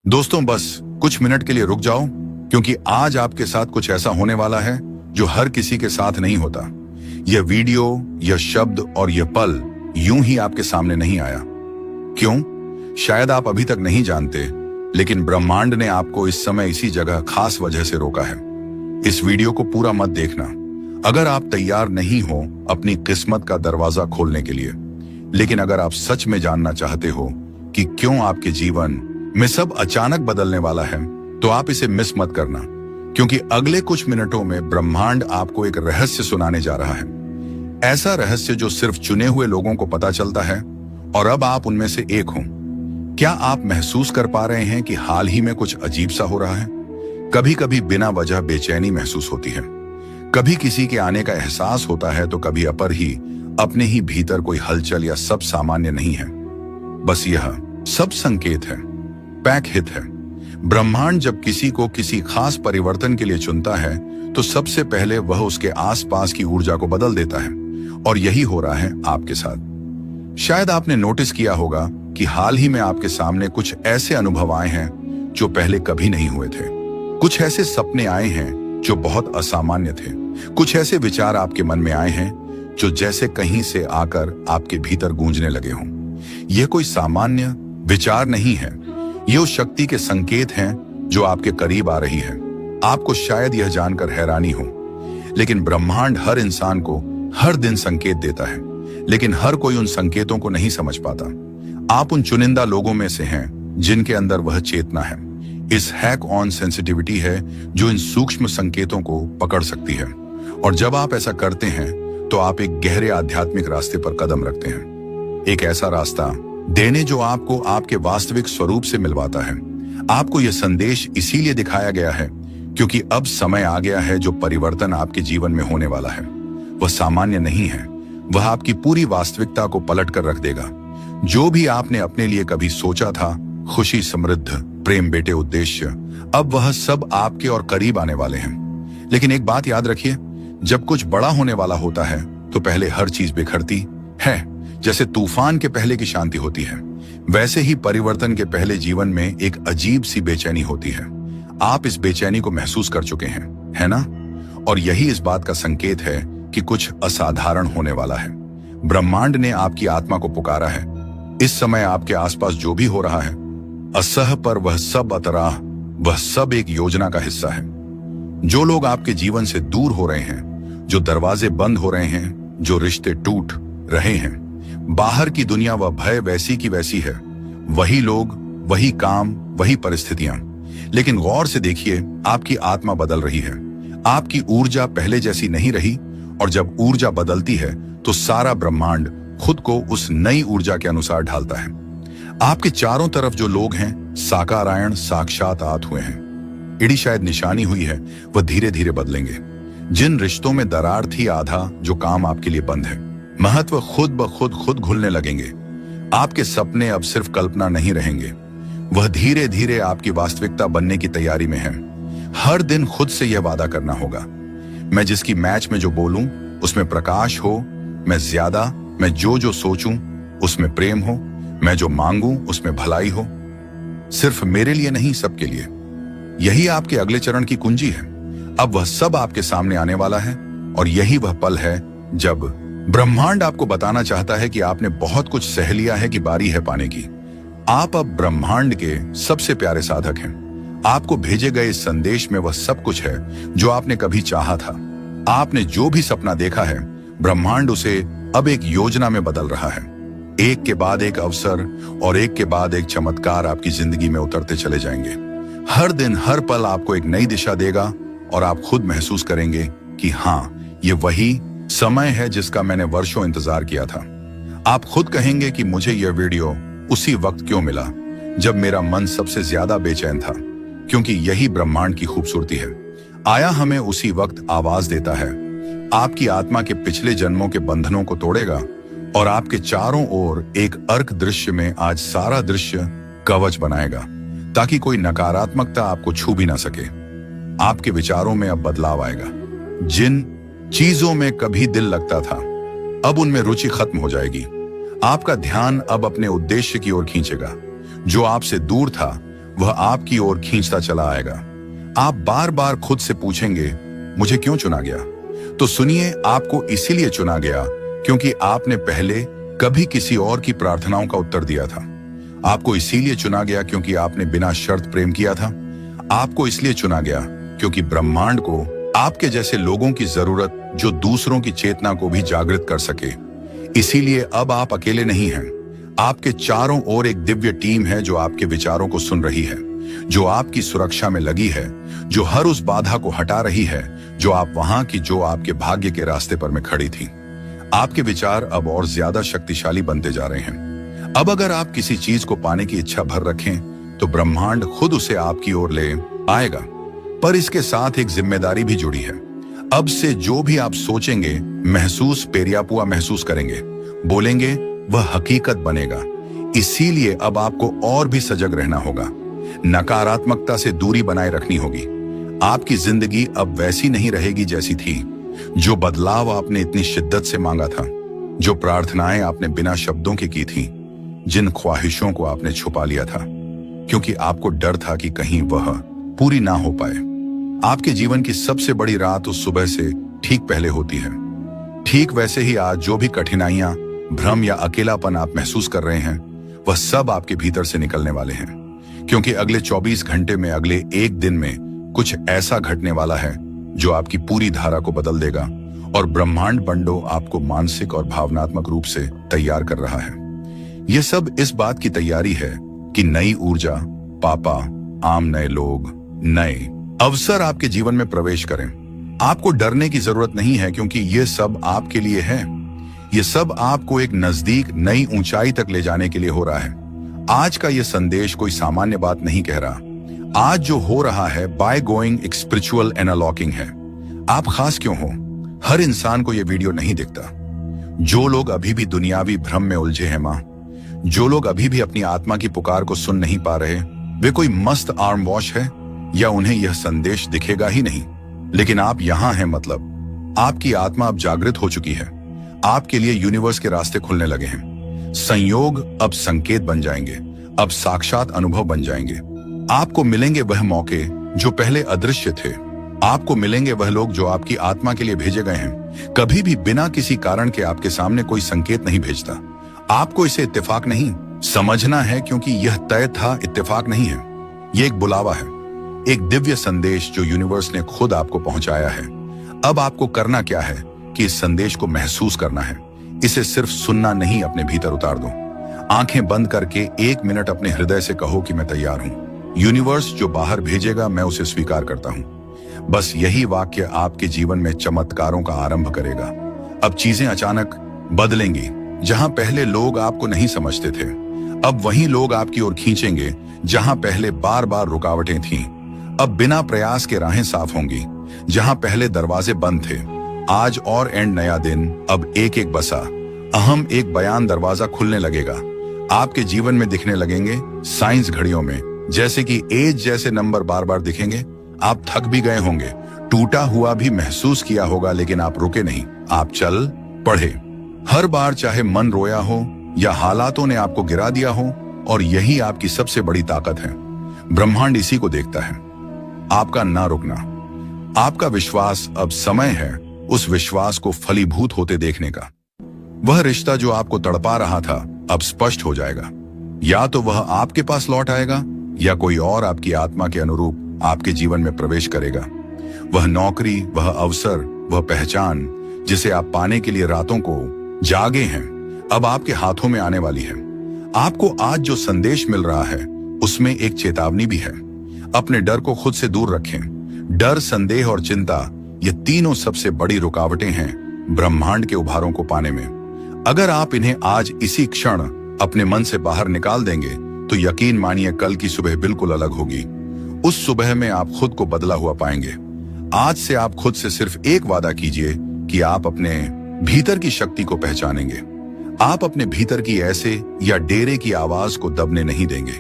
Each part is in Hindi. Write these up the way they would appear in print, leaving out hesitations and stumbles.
दोस्तों, बस कुछ मिनट के लिए रुक जाओ, क्योंकि आज आपके साथ कुछ ऐसा होने वाला है जो हर किसी के साथ नहीं होता। यह वीडियो, यह शब्द और यह पल यूं ही आपके सामने नहीं आया। क्यों? शायद आप अभी तक नहीं जानते, लेकिन ब्रह्मांड ने आपको इस समय इसी जगह खास वजह से रोका है। इस वीडियो को पूरा मत देखना अगर आप तैयार नहीं हो अपनी किस्मत का दरवाजा खोलने के लिए। लेकिन अगर आप सच में जानना चाहते हो कि क्यों आपके जीवन में सब अचानक बदलने वाला है, तो आप इसे मिस मत करना, क्योंकि अगले कुछ मिनटों में ब्रह्मांड आपको एक रहस्य सुनाने जा रहा है। ऐसा रहस्य जो सिर्फ चुने हुए लोगों को पता चलता है, और अब आप उनमें से एक हो। क्या आप महसूस कर पा रहे हैं कि हाल ही में कुछ अजीब सा हो रहा है? कभी कभी बिना वजह बेचैनी महसूस होती है, कभी किसी के आने का एहसास होता है, तो कभी अपने ही भीतर कोई हलचल या सब सामान्य नहीं है। बस यह सब संकेत है, पैक हित है। ब्रह्मांड जब किसी को किसी खास परिवर्तन के लिए चुनता है, तो सबसे पहले वह उसके आसपास की ऊर्जा को बदल देता है, और यही हो रहा है आपके साथ। शायद आपने नोटिस किया होगा कि हाल ही में आपके सामने कुछ ऐसे अनुभव आए हैं जो पहले कभी नहीं हुए थे। कुछ ऐसे सपने आए हैं जो बहुत असामान्य थे। कुछ ऐसे विचार आपके मन में आए हैं जो जैसे कहीं से आकर आपके भीतर गूंजने लगे हों। यह कोई सामान्य विचार नहीं है, ये उस शक्ति के संकेत हैं जो आपके करीब आ रही है। आपको शायद यह जानकर हैरानी हो, लेकिन ब्रह्मांड हर इंसान को हर दिन संकेत देता है, लेकिन हर कोई उन संकेतों को नहीं समझ पाता। आप उन चुनिंदा लोगों में से हैं जिनके अंदर वह चेतना है, इस हैक ऑन सेंसिटिविटी है जो इन सूक्ष्म संकेतों को पकड़ सकती है। और जब आप ऐसा करते हैं, तो आप एक गहरे आध्यात्मिक रास्ते पर कदम रखते हैं। एक ऐसा रास्ता देने जो आपको आपके वास्तविक स्वरूप से मिलवाता है। आपको यह संदेश इसीलिए दिखाया गया है क्योंकि अब समय आ गया है जो परिवर्तन आपके जीवन में होने वाला है। वह सामान्य नहीं है, वह आपकी पूरी वास्तविकता को पलट कर रख देगा। जो भी आपने अपने लिए कभी सोचा था, खुशी, समृद्ध, प्रेम, बेटे, उद्देश्य, अब वह सब आपके और करीब आने वाले हैं। लेकिन एक बात याद रखिए, जब कुछ बड़ा होने वाला होता है, तो पहले हर चीज बिखरती है। जैसे तूफान के पहले की शांति होती है, वैसे ही परिवर्तन के पहले जीवन में एक अजीब सी बेचैनी होती है। आप इस बेचैनी को महसूस कर चुके हैं, है ना? और यही इस बात का संकेत है कि कुछ असाधारण होने वाला है। ब्रह्मांड ने आपकी आत्मा को पुकारा है। इस समय आपके आसपास जो भी हो रहा है, असह पर वह सब अतराह, वह सब एक योजना का हिस्सा है। जो लोग आपके जीवन से दूर हो रहे हैं, जो दरवाजे बंद हो रहे हैं, जो रिश्ते टूट रहे हैं, बाहर की दुनिया व भय वैसी की वैसी है। वही लोग, वही काम, वही परिस्थितियां। लेकिन गौर से देखिए, आपकी आत्मा बदल रही है। आपकी ऊर्जा पहले जैसी नहीं रही, और जब ऊर्जा बदलती है, तो सारा ब्रह्मांड खुद को उस नई ऊर्जा के अनुसार ढालता है। आपके चारों तरफ जो लोग हैं, साकारायण साक्षात आत हुए हैं। इड़ी शायद निशानी हुई है, वह धीरे धीरे बदलेंगे। जिन रिश्तों में दरार थी, आधा जो काम आपके लिए बंद है, महत्व खुद ब खुद घुलने लगेंगे। आपके सपने अब सिर्फ कल्पना नहीं रहेंगे, वह धीरे धीरे आपकी वास्तविकता बनने की तैयारी में है। हर दिन खुद से यह वादा करना होगा, मैं जिसकी मैच में जो बोलूं उसमें प्रकाश हो, मैं जो सोचूं उसमें प्रेम हो, मैं जो मांगूं उसमें भलाई हो। सिर्फ मेरे लिए नहीं, सबके लिए। यही आपके अगले चरण की कुंजी है। अब वह सब आपके सामने आने वाला है, और यही वह पल है जब ब्रह्मांड आपको बताना चाहता है कि आपने बहुत कुछ सह लिया है, कि बारी है पाने की। आप अब ब्रह्मांड के सबसे प्यारे साधक हैं। आपको भेजे गए इस संदेश में वह सब कुछ है जो आपने कभी चाहा था। आपने जो भी सपना देखा है, ब्रह्मांड उसे अब एक योजना में बदल रहा है। एक के बाद एक अवसर और एक के बाद एक चमत्कार आपकी जिंदगी में उतरते चले जाएंगे। हर दिन, हर पल आपको एक नई दिशा देगा, और आप खुद महसूस करेंगे कि हाँ, ये वही समय है जिसका मैंने वर्षों इंतजार किया था। आप खुद कहेंगे कि मुझे यह वीडियो उसी वक्त क्यों मिला जब मेरा मन सबसे ज्यादा बेचैन था, क्योंकि यही ब्रह्मांड की खूबसूरती है। आया हमें उसी वक्त आवाज देता है, आपकी आत्मा के पिछले जन्मों के बंधनों को तोड़ेगा, और आपके चारों ओर एक अर्क दृश्य में आज सारा दृश्य कवच बनाएगा, ताकि कोई नकारात्मकता आपको छू भी ना सके। आपके विचारों में अब बदलाव आएगा। जिन चीजों में कभी दिल लगता था, अब उनमें रुचि खत्म हो जाएगी। आपका ध्यान अब अपने उद्देश्य की ओर खींचेगा। जो आपसे दूर था, वह आपकी ओर खींचता चला आएगा। आप बार बार खुद से पूछेंगे, मुझे क्यों चुना गया? तो सुनिए, आपको इसीलिए चुना गया क्योंकि आपने पहले कभी किसी और की प्रार्थनाओं का उत्तर दिया था। आपको इसीलिए चुना गया क्योंकि आपने बिना शर्त प्रेम किया था। आपको इसलिए चुना गया क्योंकि ब्रह्मांड को आपके जैसे लोगों की जरूरत जो दूसरों की चेतना को भी जागृत कर सके। इसीलिए अब आप अकेले नहीं हैं। आपके चारों ओर एक दिव्य टीम है जो आपके विचारों को सुन रही है, जो आपकी सुरक्षा में लगी है, जो हर उस बाधा को हटा रही है जो आप वहां की जो आपके भाग्य के रास्ते पर में खड़ी थी। आपके विचार अब और ज्यादा शक्तिशाली बनते जा रहे हैं। अब अगर आप किसी चीज को पाने की इच्छा भर रखें तो ब्रह्मांड खुद उसे आपकी ओर ले आएगा। पर इसके साथ एक जिम्मेदारी भी जुड़ी है। अब से जो भी आप सोचेंगे, पेरियापुआ महसूस करेंगे, बोलेंगे, वह हकीकत बनेगा। इसीलिए अब आपको और भी सजग रहना होगा। नकारात्मकता से दूरी बनाए रखनी होगी। आपकी जिंदगी अब वैसी नहीं रहेगी जैसी थी। जो बदलाव आपने इतनी शिद्दत से मांगा था, जो प्रार्थनाएं आपने बिना शब्दों के की थी, जिन ख्वाहिशों को आपने छुपा लिया था क्योंकि आपको डर था कि कहीं वह पूरी ना हो पाए। आपके जीवन की सबसे बड़ी रात उस सुबह से ठीक पहले होती है। ठीक वैसे ही आज जो भी कठिनाइयां, भ्रम या अकेलापन आप महसूस कर रहे हैं, वह सब आपके भीतर से निकलने वाले हैं। क्योंकि अगले 24 घंटे में, अगले एक दिन में कुछ ऐसा घटने वाला है जो आपकी पूरी धारा को बदल देगा। और ब्रह्मांड बंडो आपको मानसिक और भावनात्मक रूप से तैयार कर रहा है। यह सब इस बात की तैयारी है कि नई ऊर्जा, पापा, आम नए लोग, नए अवसर आपके जीवन में प्रवेश करें। आपको डरने की जरूरत नहीं है क्योंकि यह सब आपके लिए है। यह सब आपको एक नजदीक नई ऊंचाई तक ले जाने के लिए हो रहा है। आज का यह संदेश कोई सामान्य बात नहीं कह रहा। आज जो हो रहा है बाय गोइंग एक स्पिरिचुअल एनालॉकिंग है। आप खास क्यों हो? हर इंसान को यह वीडियो नहीं दिखता। जो लोग अभी भी दुनियावी भ्रम में उलझे हैं मां, जो लोग अभी भी अपनी आत्मा की पुकार को सुन नहीं पा रहे, वे कोई मस्त आर्म वॉश है या उन्हें यह संदेश दिखेगा ही नहीं। लेकिन आप यहां हैं, मतलब आपकी आत्मा अब जागृत हो चुकी है। आपके लिए यूनिवर्स के रास्ते खुलने लगे हैं। संयोग अब संकेत बन जाएंगे, अब साक्षात अनुभव बन जाएंगे। आपको मिलेंगे वह मौके जो पहले अदृश्य थे। आपको मिलेंगे वह लोग जो आपकी आत्मा के लिए भेजे गए हैं। कभी भी बिना किसी कारण के आपके सामने कोई संकेत नहीं भेजता। आपको इसे इत्तेफाक नहीं समझना है क्योंकि यह तय था, इत्तेफाक नहीं है। यह एक बुलावा है, एक दिव्य संदेश जो यूनिवर्स ने खुद आपको पहुंचाया है। अब आपको करना क्या है कि इस संदेश को महसूस करना है। इसे सिर्फ सुनना नहीं, अपने भीतर उतार दो। आंखें बंद करके 1 मिनट अपने हृदय से कहो कि मैं तैयार हूं। यूनिवर्स जो बाहर भेजेगा मैं उसे स्वीकार करता हूं। बस यही वाक्य आपके जीवन में चमत्कारों का आरंभ करेगा। अब चीजें अचानक बदलेंगी। जहां पहले लोग आपको नहीं समझते थे, अब वही लोग आपकी ओर खींचेंगे। जहां पहले बार बार रुकावटें थीं, अब बिना प्रयास के राहें साफ होंगी। जहां पहले दरवाजे बंद थे, आज और एंड नया दिन, अब एक एक बसा अहम एक बयान दरवाजा खुलने लगेगा। आपके जीवन में दिखने लगेंगे साइंस घड़ियों में, जैसे कि एज जैसे नंबर बार बार दिखेंगे। आप थक भी गए होंगे, टूटा हुआ भी महसूस किया होगा, लेकिन आप रुके नहीं। आप चल पढ़े। हर बार चाहे मन रोया हो या हालातों ने आपको गिरा दिया हो, और यही आपकी सबसे बड़ी ताकत है। ब्रह्मांड इसी को देखता है, आपका ना रुकना। आपका विश्वास। अब समय है उस विश्वास को फलीभूत होते देखने का। वह रिश्ता जो आपको तड़पा रहा था अब स्पष्ट हो जाएगा। या तो वह आपके पास लौट आएगा या कोई और आपकी आत्मा के अनुरूप आपके जीवन में प्रवेश करेगा। वह नौकरी, वह अवसर, वह पहचान जिसे आप पाने के लिए रातों को जागे हैं, अब आपके हाथों में आने वाली है। आपको आज जो संदेश मिल रहा है उसमें एक चेतावनी भी है। अपने डर को खुद से दूर रखें। डर, संदेह और चिंता, ये तीनों सबसे बड़ी रुकावटें हैं ब्रह्मांड के उभारों को पाने में। अगर आप इन्हें आज इसी क्षण अपने मन से बाहर निकाल देंगे तो यकीन मानिए कल की सुबह बिल्कुल अलग होगी। उस सुबह में आप खुद को बदला हुआ पाएंगे। आज से आप खुद से सिर्फ एक वादा कीजिए कि आप अपने भीतर की शक्ति को पहचानेंगे। आप अपने भीतर की ऐसे या डेरे की आवाज को दबने नहीं देंगे,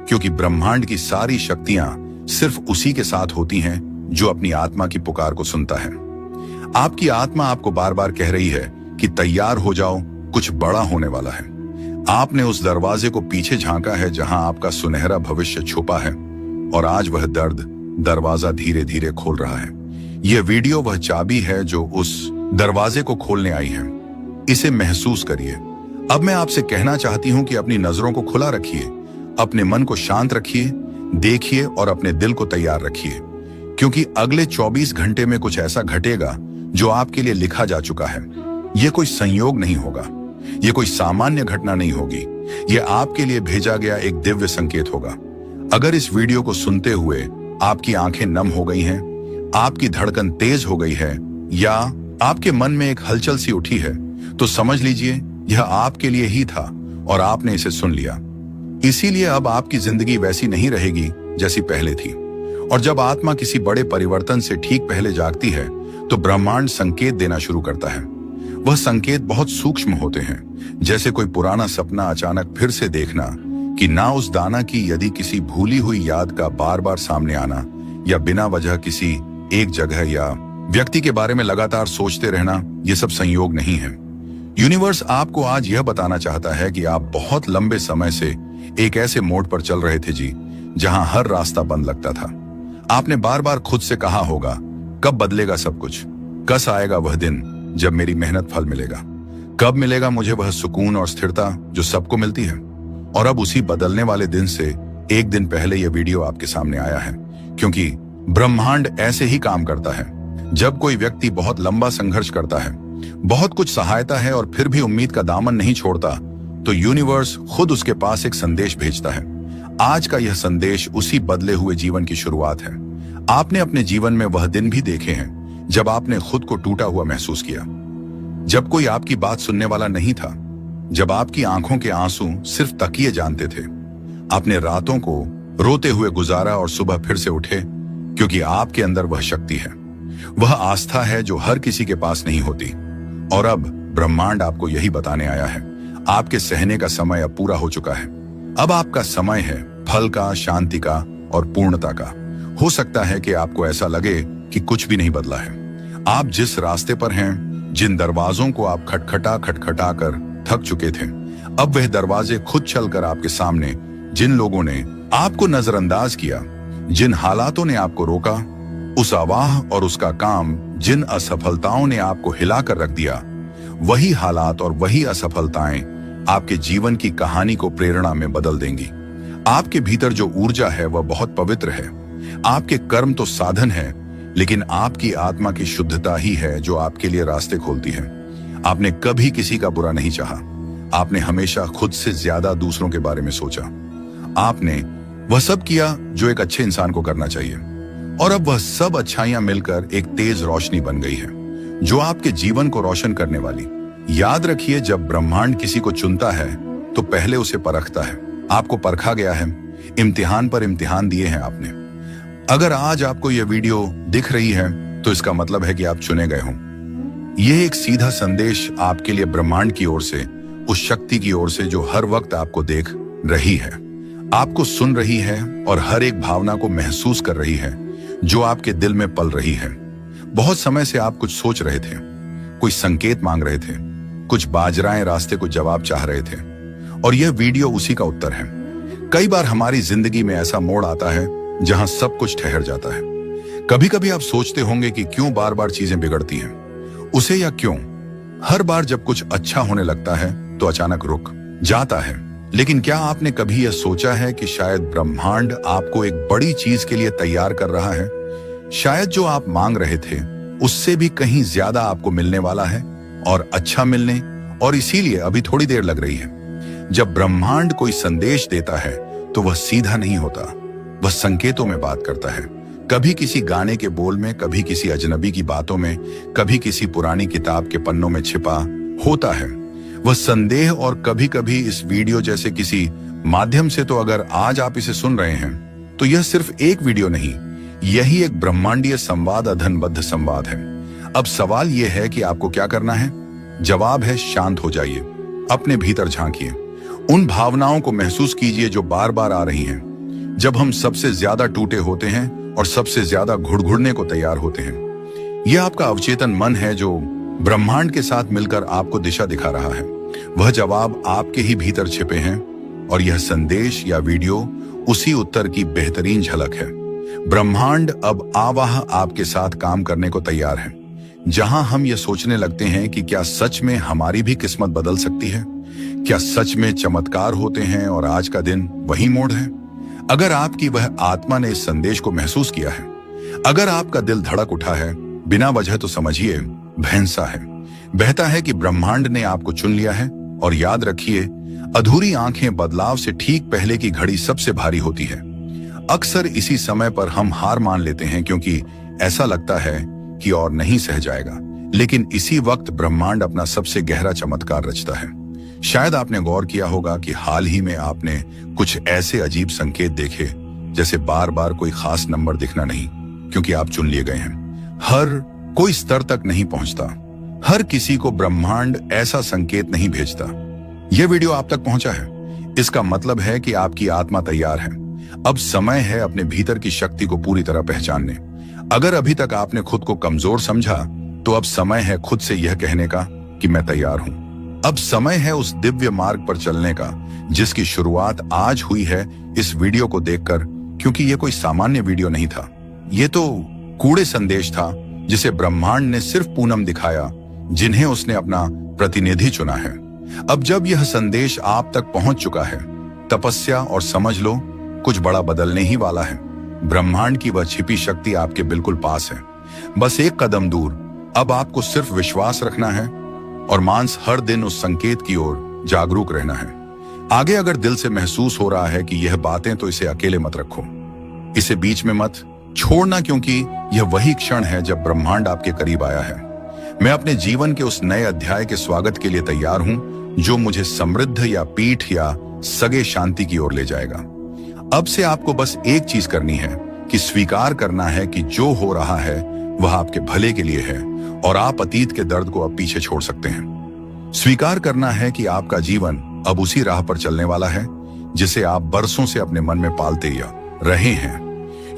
क्योंकि ब्रह्मांड की सारी शक्तियां सिर्फ उसी के साथ होती हैं जो अपनी आत्मा की पुकार को सुनता है। आपकी आत्मा आपको बार बार कह रही है कि तैयार हो जाओ, कुछ बड़ा होने वाला है। आपने उस दरवाजे को पीछे झांका है जहां आपका सुनहरा भविष्य छुपा है, और आज वह दर्द दरवाजा धीरे धीरे खोल रहा है। यह वीडियो वह चाबी है जो उस दरवाजे को खोलने आई है। इसे महसूस करिए। अब मैं आपसे कहना चाहती हूं कि अपनी नजरों को खुला रखिए, अपने मन को शांत रखिए, देखिए और अपने दिल को तैयार रखिए, क्योंकि अगले 24 घंटे में कुछ ऐसा घटेगा जो आपके लिए लिखा जा चुका है। यह कोई संयोग नहीं होगा, यह कोई सामान्य घटना नहीं होगी, यह आपके लिए भेजा गया एक दिव्य संकेत होगा। अगर इस वीडियो को सुनते हुए आपकी आंखें नम हो गई हैं, आपकी धड़कन तेज हो गई है, या आपके मन में एक हलचल सी उठी है, तो समझ लीजिए यह आपके लिए ही था और आपने इसे सुन लिया। इसीलिए अब आपकी जिंदगी वैसी नहीं रहेगी जैसी पहले थी। और जब आत्मा किसी बड़े परिवर्तन से ठीक पहले जागती है तो ब्रह्मांड संकेत देना शुरू करता है। वह संकेत बहुत सूक्ष्म होते हैं, जैसे कोई पुराना सपना अचानक फिर से देखना, कि ना उस दाना की यदि किसी भूली हुई याद का बार बार सामने आना, या बिना वजह किसी एक जगह या व्यक्ति के बारे में लगातार सोचते रहना। यह सब संयोग नहीं है। यूनिवर्स आपको आज यह बताना चाहता है कि आप बहुत लंबे समय से एक ऐसे मोड़ पर चल रहे थे जी, जहां हर रास्ता बंद लगता था। आपने बार बार खुद से कहा होगा, कब बदलेगा सब कुछ, कस आएगा वह दिन जब मेरी मेहनत फल मिलेगा, कब मिलेगा मुझे वह सुकून और स्थिरता जो सबको मिलती है। और अब उसी बदलने वाले दिन से एक दिन पहले यह वीडियो आपके सामने आया है, क्योंकि ब्रह्मांड ऐसे ही काम करता है। जब कोई व्यक्ति बहुत लंबा संघर्ष करता है, बहुत कुछ सहायता है और फिर भी उम्मीद का दामन नहीं छोड़ता, तो यूनिवर्स खुद उसके पास एक संदेश भेजता है। आज का यह संदेश उसी बदले हुए जीवन की शुरुआत है। आपने अपने जीवन में वह दिन भी देखे हैं जब आपने खुद को टूटा हुआ महसूस किया, जब कोई आपकी बात सुनने वाला नहीं था, जब आपकी आंखों के आंसू सिर्फ तकिए जानते थे। आपने रातों को रोते हुए गुजारा और सुबह फिर से उठे, क्योंकि आपके अंदर वह शक्ति है, वह आस्था है जो हर किसी के पास नहीं होती। और अब ब्रह्मांड आपको यही बताने आया है, आपके सहने का समय अब पूरा हो चुका है। अब आपका समय है फल का, शांति का और पूर्णता का। हो सकता है कि आपको ऐसा लगे कि कुछ भी नहीं बदला है। आप जिस रास्ते पर हैं, जिन दरवाजों को आप खटखटा कर थक चुके थे, अब वह दरवाजे खुद चलकर आपके सामने, जिन लोगों ने आपको नजरअंदाज किया, जिन हालातों ने आपको रोका, उस आवाह और उसका काम, जिन असफलताओं ने आपको हिलाकर रख दिया, वही हालात और वही असफलताएं आपके जीवन की कहानी को प्रेरणा में बदल देंगी। आपके भीतर जो ऊर्जा है वह बहुत पवित्र है। आपके कर्म तो साधन है, लेकिन आपकी आत्मा की शुद्धता ही है जो आपके लिए रास्ते खोलती है। आपने कभी किसी का बुरा नहीं चाहा, आपने हमेशा खुद से ज्यादा दूसरों के बारे में सोचा। आपने वह सब किया जो एक अच्छे इंसान को करना चाहिए, और अब वह सब अच्छाइयां मिलकर एक तेज रोशनी बन गई है जो आपके जीवन को रोशन करने वाली। याद रखिए, जब ब्रह्मांड किसी को चुनता है तो पहले उसे परखता है। आपको परखा गया है, इम्तिहान पर इम्तिहान दिए हैं आपने। अगर आज आपको यह वीडियो दिख रही है तो इसका मतलब है कि आप चुने गए हों। यह एक सीधा संदेश आपके लिए ब्रह्मांड की ओर से, उस शक्ति की ओर से जो हर वक्त आपको देख रही है, आपको सुन रही है और हर एक भावना को महसूस कर रही है जो आपके दिल में पल रही है। बहुत समय से आप कुछ सोच रहे थे, कोई संकेत मांग रहे थे, कुछ बाजराएं रास्ते को जवाब चाह रहे थे, और यह वीडियो उसी का उत्तर है। कई बार हमारी जिंदगी में ऐसा मोड़ आता है जहां सब कुछ ठहर जाता है। कभी कभी आप सोचते होंगे कि क्यों बार बार चीजें बिगड़ती हैं, उसे या क्यों हर बार जब कुछ अच्छा होने लगता है तो अचानक रुक जाता है। लेकिन क्या आपने कभी यह सोचा है कि शायद ब्रह्मांड आपको एक बड़ी चीज के लिए तैयार कर रहा है? शायद जो आप मांग रहे थे उससे भी कहीं ज्यादा आपको मिलने वाला है, और अच्छा मिलने, और इसीलिए अभी थोड़ी देर लग रही है। जब ब्रह्मांड कोई संदेश देता है तो वह सीधा नहीं होता, वह संकेतों में बात करता है। कभी किसी गाने के बोल में, कभी किसी अजनबी की बातों में, कभी किसी पुरानी किताब के पन्नों में छिपा होता है वह संदेह, और कभी कभी इस वीडियो जैसे किसी माध्यम से। तो अगर आज आप इसे सुन रहे हैं तो यह सिर्फ एक वीडियो नहीं, यही एक ब्रह्मांडीय संवाद, अधनबद्ध संवाद है। अब सवाल यह है कि आपको क्या करना है? जवाब है, शांत हो जाइए, अपने भीतर झांकिए, उन भावनाओं को महसूस कीजिए जो बार बार आ रही हैं जब हम सबसे ज्यादा टूटे होते हैं और सबसे ज्यादा घुड़घुड़ने को तैयार होते हैं। यह आपका अवचेतन मन है जो ब्रह्मांड के साथ मिलकर आपको दिशा दिखा रहा है। वह जवाब आपके ही भीतर छिपे हैं और यह संदेश या वीडियो उसी उत्तर की बेहतरीन झलक है। ब्रह्मांड अब आवाह आपके साथ काम करने को तैयार है। जहां हम यह सोचने लगते हैं कि क्या सच में हमारी भी किस्मत बदल सकती है, क्या सच में चमत्कार होते हैं और आज का दिन वही मोड़ है। अगर आपकी वह आत्मा ने इस संदेश को महसूस किया है, अगर आपका दिल धड़क उठा है बिना वजह, तो समझिए भैंसा है। बहता है कि ब्रह्मांड ने आपको चुन लिया है। और याद रखिए, अधूरी आंखें बदलाव से ठीक पहले की घड़ी सबसे भारी होती है। अक्सर इसी समय पर हम हार मान लेते हैं क्योंकि ऐसा लगता है कि और नहीं सह जाएगा, लेकिन इसी वक्त ब्रह्मांड अपना सबसे गहरा चमत्कार रचता है। शायद आपने गौर किया होगा कि हाल ही में आपने कुछ ऐसे अजीब संकेत देखे, जैसे बार बार कोई खास नंबर दिखना नहीं, क्योंकि आप चुन लिए गए हैं। हर कोई स्तर तक नहीं पहुंचता, हर किसी को ब्रह्मांड ऐसा संकेत नहीं भेजता। यह वीडियो आप तक पहुंचा है, इसका मतलब है कि आपकी आत्मा तैयार है। अब समय है अपने भीतर की शक्ति को पूरी तरह पहचानने। अगर अभी तक आपने खुद को कमजोर समझा, तो अब समय है खुद से यह कहने का कि मैं तैयार हूं। अब समय है उस दिव्य मार्ग पर चलने का जिसकी शुरुआत आज हुई है इस वीडियो को देखकर, क्योंकि यह कोई सामान्य वीडियो नहीं था। यह तो कूड़े संदेश था जिसे ब्रह्मांड ने सिर्फ पूनम दिखाया, जिन्हें उसने अपना प्रतिनिधि चुना है। अब जब यह संदेश आप तक पहुंच चुका है, तपस्या और समझ लो कुछ बड़ा बदलने ही वाला है। ब्रह्मांड की वह छिपी शक्ति आपके बिल्कुल पास है, बस एक कदम दूर। अब आपको सिर्फ विश्वास रखना है और मांस हर दिन उस संकेत की ओर जागरूक रहना है। आगे अगर दिल से महसूस हो रहा है कि यह बातें, तो इसे अकेले मत रखो, इसे बीच में मत छोड़ना, क्योंकि यह वही क्षण है जब ब्रह्मांड आपके करीब आया है। मैं अपने जीवन के उस नए अध्याय के स्वागत के लिए तैयार हूं, जो मुझे समृद्ध या पीठ या सगे शांति की ओर ले जाएगा। अब से आपको बस एक चीज करनी है कि स्वीकार करना है कि जो हो रहा है वह आपके भले के लिए है और आप अतीत के दर्द को अब पीछे छोड़ सकते हैं। स्वीकार करना है कि आपका जीवन अब उसी राह पर चलने वाला है जिसे आप बरसों से अपने मन में पालते या रहे हैं।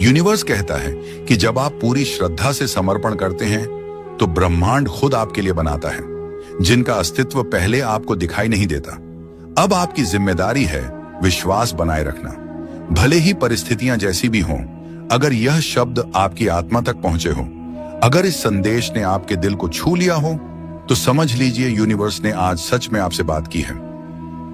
यूनिवर्स कहता है कि जब आप पूरी श्रद्धा से समर्पण करते हैं, तो ब्रह्मांड खुद आपके लिए बनाता है, जिनका अस्तित्व पहले आपको दिखाई नहीं देता। अब आपकी जिम्मेदारी है विश्वास बनाए रखना, भले ही परिस्थितियां जैसी भी हों। अगर यह शब्द आपकी आत्मा तक पहुंचे हो, अगर इस संदेश ने आपके दिल को छू लिया हो, तो समझ लीजिए यूनिवर्स ने आज सच में आपसे बात की है।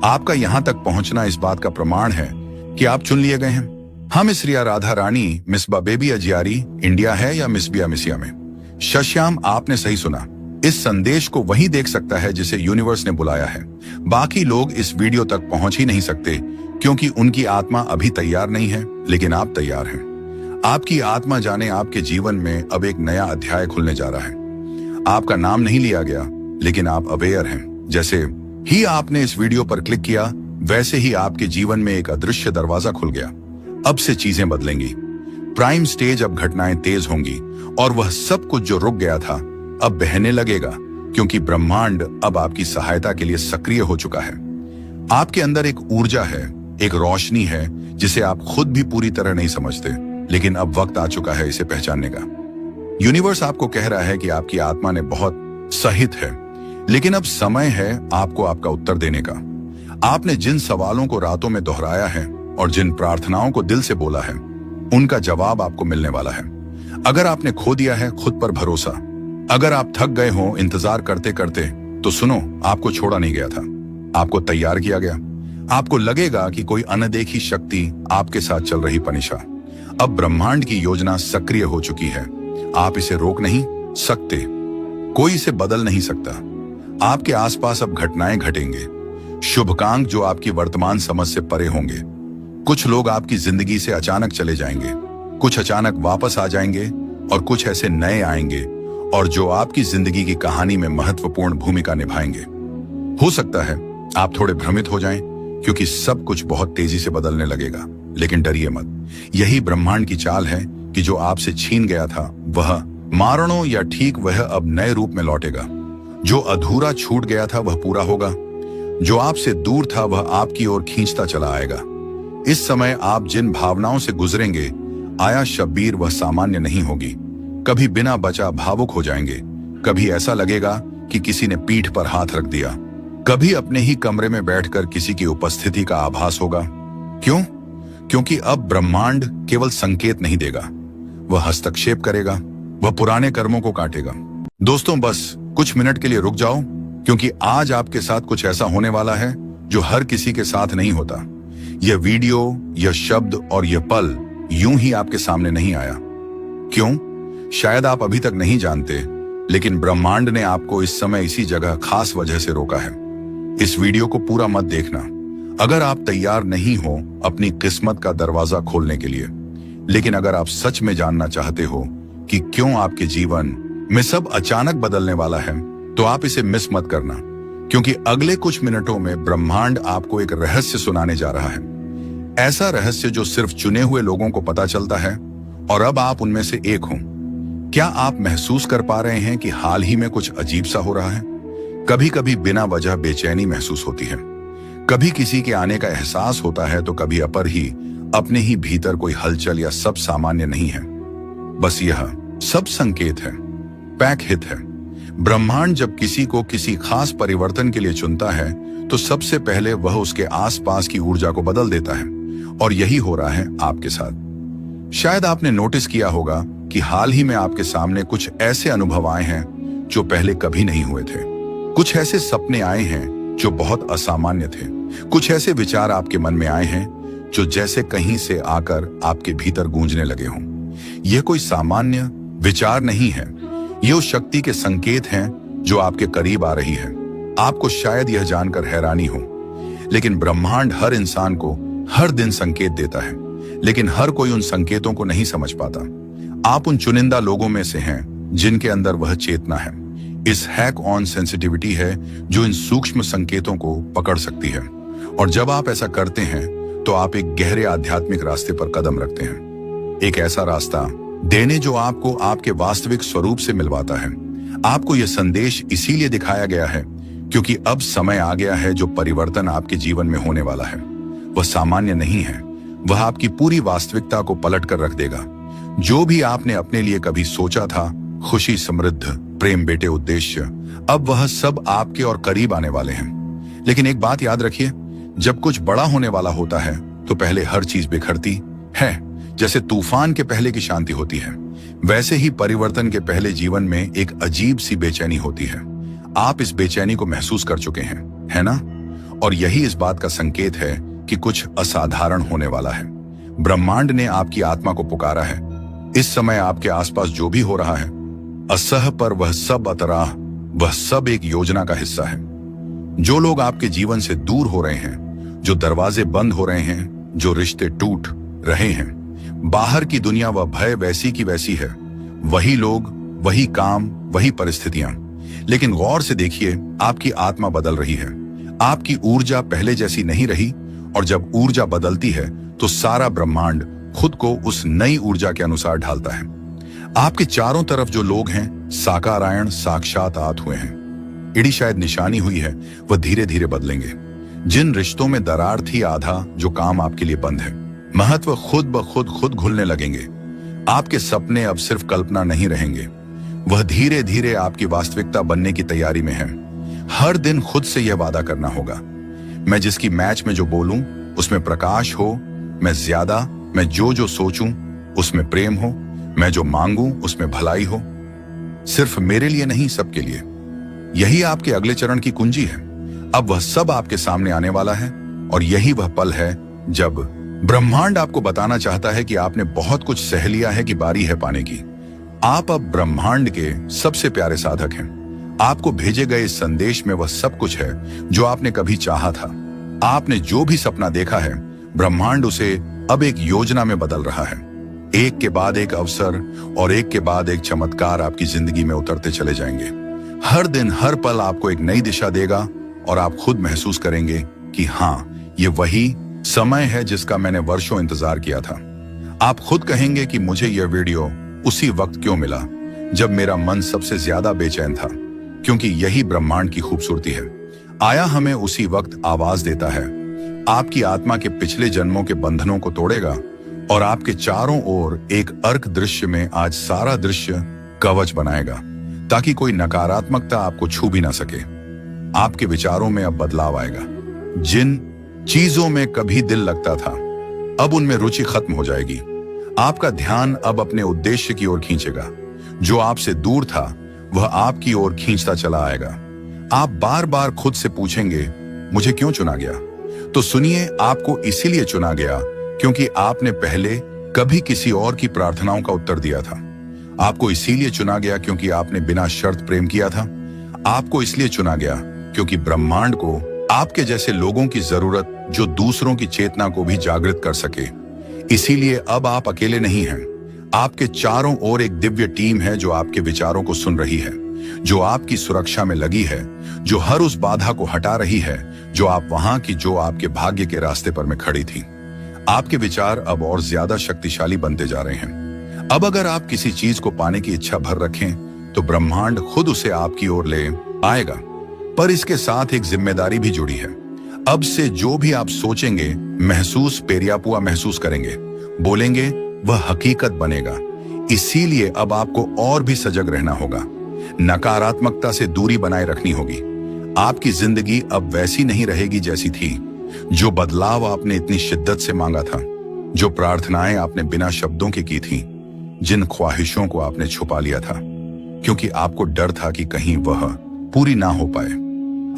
आपका यहां तक पहुंचना इस बात का प्रमाण है कि आप चुन लिए गए हैं। हम मिस रिया Radha Rani, miss baby अजियारी India है या मिस बिया मिसिया में। शश्याम, आपने सही सुना। इस संदेश को वही देख सकता है जिसे यूनिवर्स ने बुलाया है। बाकी लोग इस वीडियो तक पहुंच ही नहीं सकते क्योंकि उनकी आत्मा अभी तैयार नहीं है, लेकिन आप तैयार हैं। आपकी आत्मा जाने आपके जीवन में अब एक नया अध्याय खुलने जा रहा है। आपका नाम नहीं लिया गया, लेकिन आप अवेयर हैं। जैसे ही आपने इस वीडियो पर क्लिक किया, वैसे ही आपके जीवन में एक अदृश्य दरवाजा खुल गया। अब से चीजें बदलेंगी। प्राइम स्टेज अब घटनाएं तेज होंगी और वह सब कुछ जो रुक गया था अब बहने लगेगा, क्योंकि ब्रह्मांड अब आपकी सहायता के लिए सक्रिय हो चुका है। आपके अंदर एक ऊर्जा है, एक रोशनी है जिसे आप खुद भी पूरी तरह नहीं समझते, लेकिन अब वक्त आ चुका है इसे पहचानने का। यूनिवर्स आपको कह रहा है कि आपकी आत्मा ने बहुत सहित है, लेकिन अब समय है आपको आपका उत्तर देने का। आपने जिन सवालों को रातों में दोहराया है और जिन प्रार्थनाओं को दिल से बोला है, उनका जवाब आपको मिलने वाला है। अगर आपने खो दिया है खुद पर भरोसा, अगर आप थक गए हो इंतजार करते करते, तो सुनो, आपको छोड़ा नहीं गया था, आपको तैयार किया गया। आपको लगेगा कि कोई अनदेखी शक्ति आपके साथ चल रही पनिशा। अब ब्रह्मांड की योजना सक्रिय हो चुकी है। आप इसे रोक नहीं सकते, कोई इसे बदल नहीं सकता। आपके आसपास अब घटनाएं घटेंगे, शुभकांक जो आपकी वर्तमान समझ से परे होंगे। कुछ लोग आपकी जिंदगी से अचानक चले जाएंगे, कुछ अचानक वापस आ जाएंगे और कुछ ऐसे नए आएंगे और जो आपकी जिंदगी की कहानी में महत्वपूर्ण भूमिका निभाएंगे। हो सकता है आप थोड़े भ्रमित हो जाएं, क्योंकि सब कुछ बहुत तेजी से बदलने लगेगा, लेकिन डरिए मत। यही ब्रह्मांड की चाल है कि जो आपसे छीन गया था वह मारणों या ठीक वह अब नए रूप में लौटेगा। जो अधूरा छूट गया था वह पूरा होगा, जो आपसे दूर था वह आपकी ओर खींचता चला आएगा। इस समय आप जिन भावनाओं से गुजरेंगे, आया शब्बीर, वह सामान्य नहीं होगी। कभी बिना बचा भावुक हो जाएंगे, कभी ऐसा लगेगा कि किसी ने पीठ पर हाथ रख दिया, कभी अपने ही कमरे में बैठकर किसी की उपस्थिति का आभास होगा। क्यों? क्योंकि अब ब्रह्मांड केवल संकेत नहीं देगा, वह हस्तक्षेप करेगा, वह पुराने कर्मों को काटेगा। दोस्तों, बस कुछ मिनट के लिए रुक जाओ, क्योंकि आज आपके साथ कुछ ऐसा होने वाला है जो हर किसी के साथ नहीं होता। यह वीडियो, यह शब्द और यह पल यूं ही आपके सामने नहीं आया। क्यों? शायद आप अभी तक नहीं जानते, लेकिन ब्रह्मांड ने आपको इस समय इसी जगह खास वजह से रोका है। इस वीडियो को पूरा मत देखना अगर आप तैयार नहीं हो अपनी किस्मत का दरवाजा खोलने के लिए। लेकिन अगर आप सच में जानना चाहते हो कि क्यों आपके जीवन में सब अचानक बदलने वाला है, तो आप इसे मिस मत करना, क्योंकि अगले कुछ मिनटों में ब्रह्मांड आपको एक रहस्य सुनाने जा रहा है। ऐसा रहस्य जो सिर्फ चुने हुए लोगों को पता चलता है, और अब आप उनमें से एक हो। क्या आप महसूस कर पा रहे हैं कि हाल ही में कुछ अजीब सा हो रहा है? कभी कभी बिना वजह बेचैनी महसूस होती है, कभी किसी के आने का एहसास होता है, तो कभी अपर ही अपने ही भीतर कोई हलचल या सब सामान्य नहीं है। बस यह सब संकेत है, पैक हित है। ब्रह्मांड जब किसी को किसी खास परिवर्तन के लिए चुनता है, तो सबसे पहले वह उसके आसपास की ऊर्जा को बदल देता है, और यही हो रहा है आपके साथ। शायद आपने नोटिस किया होगा कि हाल ही में आपके सामने कुछ ऐसे अनुभव आए हैं जो पहले कभी नहीं हुए थे। कुछ ऐसे सपने आए हैं जो बहुत असामान्य थे। कुछ ऐसे विचार आपके मन में आए हैं जो जैसे कहीं से आकर आपके भीतर गूंजने लगे हों। यह कोई सामान्य विचार नहीं है, ये उस शक्ति के संकेत हैं जो आपके करीब आ रही है। आपको शायद यह जानकर हैरानी हो, लेकिन ब्रह्मांड हर इंसान को हर दिन संकेत देता है, लेकिन हर कोई उन संकेतों को नहीं समझ पाता। आप उन चुनिंदा लोगों में से हैं जिनके अंदर वह चेतना है, इस हैक ऑन सेंसिटिविटी है जो इन सूक्ष्म संकेतों को पकड़ सकती है। और जब आप ऐसा करते हैं तो आप एक गहरे आध्यात्मिक रास्ते पर कदम रखते हैं। एक ऐसा रास्ता देने जो आपको आपके वास्तविक स्वरूप से मिलवाता है। आपको यह संदेश इसीलिए दिखाया गया है क्योंकि अब समय आ गया है जो परिवर्तन आपके जीवन में होने वाला है। वह सामान्य नहीं है, वह आपकी पूरी वास्तविकता को पलट कर रख देगा। जो भी आपने अपने लिए कभी सोचा था, खुशी, समृद्ध, प्रेम, बेटे, उद्देश्य, अब वह सब आपके और करीब आने वाले हैं। लेकिन एक बात याद रखिए, जब कुछ बड़ा होने वाला होता है तो पहले हर चीज बिखरती है। जैसे तूफान के पहले की शांति होती है, वैसे ही परिवर्तन के पहले जीवन में एक अजीब सी बेचैनी होती है। आप इस बेचैनी को महसूस कर चुके हैं, है ना? और यही इस बात का संकेत है कि कुछ असाधारण होने वाला है। ब्रह्मांड ने आपकी आत्मा को पुकारा है। इस समय आपके आसपास जो भी हो रहा है, असह पर वह सब अतराह, वह सब एक योजना का हिस्सा है। जो लोग आपके जीवन से दूर हो रहे हैं, जो दरवाजे बंद हो रहे हैं, जो रिश्ते टूट रहे हैं, बाहर की दुनिया वह भय वैसी की वैसी है, वही लोग, वही काम, वही परिस्थितियां। लेकिन गौर से देखिए, आपकी आत्मा बदल रही है। आपकी ऊर्जा पहले जैसी नहीं रही, और जब ऊर्जा बदलती है तो सारा ब्रह्मांड खुद को उस नई ऊर्जा के अनुसार ढालता है। आपके चारों तरफ जो लोग हैं, साकारायण, साक्षात आत हुए हैं। इड़ी शायद निशानी हुई है, वह धीरे धीरे बदलेंगे। जिन रिश्तों में दरार थी, आधा जो काम आपके लिए बंद है, महत्व खुद ब खुद घुलने लगेंगे। आपके सपने अब सिर्फ कल्पना नहीं रहेंगे, वह धीरे धीरे आपकी वास्तविकता बनने की तैयारी में है। हर दिन खुद से यह वादा करना होगा, मैं जिसकी मैच में जो बोलूं उसमें प्रकाश हो, मैं जो सोचूं उसमें प्रेम हो, मैं जो मांगूं उसमें भलाई हो। सिर्फ मेरे लिए नहीं, सबके लिए। यही आपके अगले चरण की कुंजी है। अब वह सब आपके सामने आने वाला है, और यही वह पल है जब ब्रह्मांड आपको बताना चाहता है कि आपने बहुत कुछ सह लिया है, कि बारी है पाने की। आप अब ब्रह्मांड के सबसे प्यारे साधक हैं। आपको भेजे गए इस संदेश में वह सब कुछ है जो आपने कभी चाहा था। आपने जो भी सपना देखा है, ब्रह्मांड उसे अब एक योजना में बदल रहा है। एक के बाद एक अवसर और एक के बाद एक चमत्कार आपकी जिंदगी में उतरते चले जाएंगे। हर दिन, हर पल आपको एक नई दिशा देगा, और आप खुद महसूस करेंगे कि हाँ, ये वही समय है जिसका मैंने वर्षों इंतजार किया था। आप खुद कहेंगे कि मुझे यह वीडियो उसी वक्त क्यों मिला जब मेरा मन सबसे ज्यादा बेचैन था, क्योंकि यही ब्रह्मांड की खूबसूरती है। आया हमें उसी वक्त आवाज देता है, आपकी आत्मा के पिछले जन्मों के बंधनों को तोड़ेगा, और आपके चारों ओर एक अर्क दृश्य में आज सारा दृश्य कवच बनाएगा, ताकि कोई नकारात्मकता आपको छू भी ना सके। आपके विचारों में अब बदलाव आएगा। जिन चीजों में कभी दिल लगता था, अब उनमें रुचि खत्म हो जाएगी। आपका ध्यान अब अपने उद्देश्य की ओर खींचेगा। जो आपसे दूर था वह आपकी ओर खींचता चला आएगा। आप बार बार खुद से पूछेंगे, मुझे क्यों चुना गया? तो सुनिए, आपको इसीलिए चुना गया क्योंकि आपने पहले कभी किसी और की प्रार्थनाओं का उत्तर दिया था। आपको इसीलिए चुना गया क्योंकि आपने बिना शर्त प्रेम किया था। आपको इसलिए चुना गया क्योंकि ब्रह्मांड को आपके जैसे लोगों की जरूरत जो दूसरों की चेतना को भी जागृत कर सके। इसीलिए अब आप अकेले नहीं हैं। आपके चारों ओर एक दिव्य टीम है जो आपके विचारों को सुन रही है, जो आपकी सुरक्षा में लगी है, जो हर उस बाधा को हटा रही है जो आप वहां की जो आपके भाग्य के रास्ते पर में खड़ी थी। आपके विचार अब और ज्यादा शक्तिशाली बनते जा रहे हैं। अब अगर आप किसी चीज को पाने की इच्छा भर रखें तो ब्रह्मांड खुद उसे आपकी ओर ले आएगा। पर इसके साथ एक जिम्मेदारी भी जुड़ी है। अब से जो भी आप सोचेंगे, महसूस पेरियापुआ महसूस करेंगे, बोलेंगे, वह हकीकत बनेगा। इसीलिए अब आपको और भी सजग रहना होगा। नकारात्मकता से दूरी बनाए रखनी होगी। आपकी जिंदगी अब वैसी नहीं रहेगी जैसी थी। जो बदलाव आपने इतनी शिद्दत से मांगा था, जो प्रार्थनाएं आपने बिना शब्दों की थी, जिन ख्वाहिशों को आपने छुपा लिया था क्योंकि आपको डर था कि कहीं वह पूरी ना हो पाए।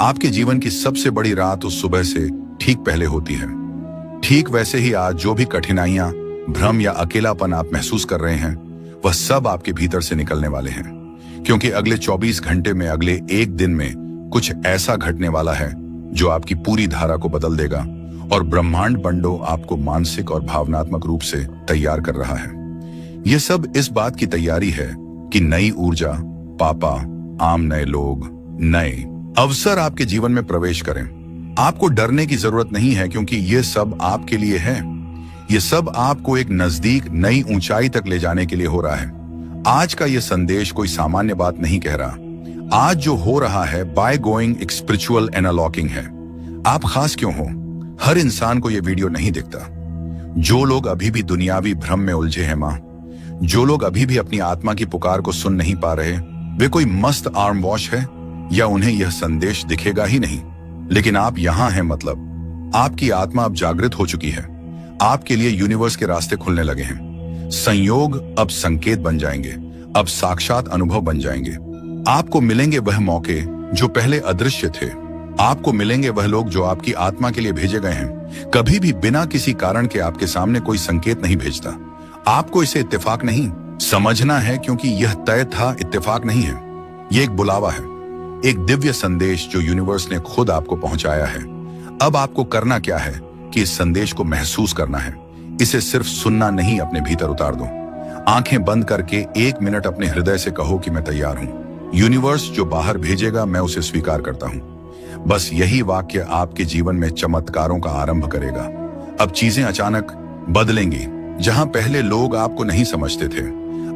आपके जीवन की सबसे बड़ी रात उस सुबह से ठीक पहले होती है। ठीक वैसे ही आज जो भी कठिनाइयां, भ्रम या अकेलापन आप महसूस कर रहे हैं, वह सब आपके भीतर से निकलने वाले हैं। क्योंकि अगले 24 घंटे में, अगले एक दिन में कुछ ऐसा घटने वाला है जो आपकी पूरी धारा को बदल देगा और ब्रह्मांड बंडो आपको मानसिक और भावनात्मक रूप से तैयार कर रहा है। यह सब इस बात की तैयारी है कि नई ऊर्जा, पापा, आम नए लोग, नए अवसर आपके जीवन में प्रवेश करें। आपको डरने की जरूरत नहीं है क्योंकि यह सब आपके लिए है। यह सब आपको एक नजदीक नई ऊंचाई तक ले जाने के लिए हो रहा है। आज का यह संदेश कोई सामान्य बात नहीं कह रहा। आज जो हो रहा है बाय गोइंग एक स्पिरिचुअल एनालॉकिंग है। आप खास क्यों हो? हर इंसान को यह वीडियो नहीं दिखता। जो लोग अभी भी दुनियावी भ्रम में उलझे हैं मां, जो लोग अभी भी अपनी आत्मा की पुकार को सुन नहीं पा रहे, वे कोई मस्त आर्म वॉश है या उन्हें यह संदेश दिखेगा ही नहीं। लेकिन आप यहां हैं, मतलब आपकी आत्मा अब जागृत हो चुकी है। आपके लिए यूनिवर्स के रास्ते खुलने लगे हैं। संयोग अब संकेत बन जाएंगे, अब साक्षात अनुभव बन जाएंगे। आपको मिलेंगे वह मौके जो पहले अदृश्य थे। आपको मिलेंगे वह लोग जो आपकी आत्मा के लिए भेजे गए हैं। कभी भी बिना किसी कारण के आपके सामने कोई संकेत नहीं भेजता। आपको इसे इत्तेफाक नहीं समझना है क्योंकि यह तय था, इत्तेफाक नहीं है। यह एक बुलावा है, एक दिव्य संदेश जो यूनिवर्स ने खुद आपको पहुंचाया है। अब आपको करना क्या है कि इस संदेश को महसूस करना है। इसे सिर्फ सुनना नहीं, अपने भीतर उतार दो। आंखें बंद करके 1 मिनट अपने हृदय से कहो कि मैं तैयार हूं। यूनिवर्स जो बाहर भेजेगा मैं उसे स्वीकार करता हूं। बस यही वाक्य आपके जीवन में चमत्कारों का आरंभ करेगा। अब चीजें अचानक बदलेंगी। जहां पहले लोग आपको नहीं समझते थे,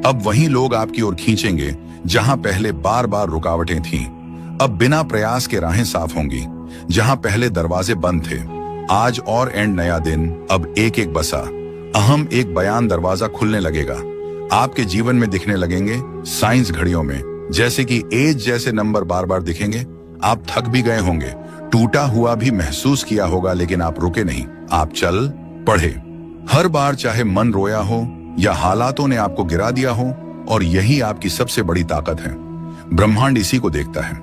अब वही लोग आपकी ओर खींचेंगे। जहां पहले बार बार रुकावटें थीं, अब बिना प्रयास के राहें साफ होंगी। जहां पहले दरवाजे बंद थे, आज और एंड नया दिन, अब एक एक बसा अहम एक बयान दरवाजा खुलने लगेगा। आपके जीवन में दिखने लगेंगे साइंस घड़ियों में, जैसे कि एज जैसे नंबर बार बार दिखेंगे। आप थक भी गए होंगे, टूटा हुआ भी महसूस किया होगा, लेकिन आप रुके नहीं, आप चल पढ़े। हर बार चाहे मन रोया हो या हालातों ने आपको गिरा दिया हो, और यही आपकी सबसे बड़ी ताकत है। ब्रह्मांड इसी को देखता है,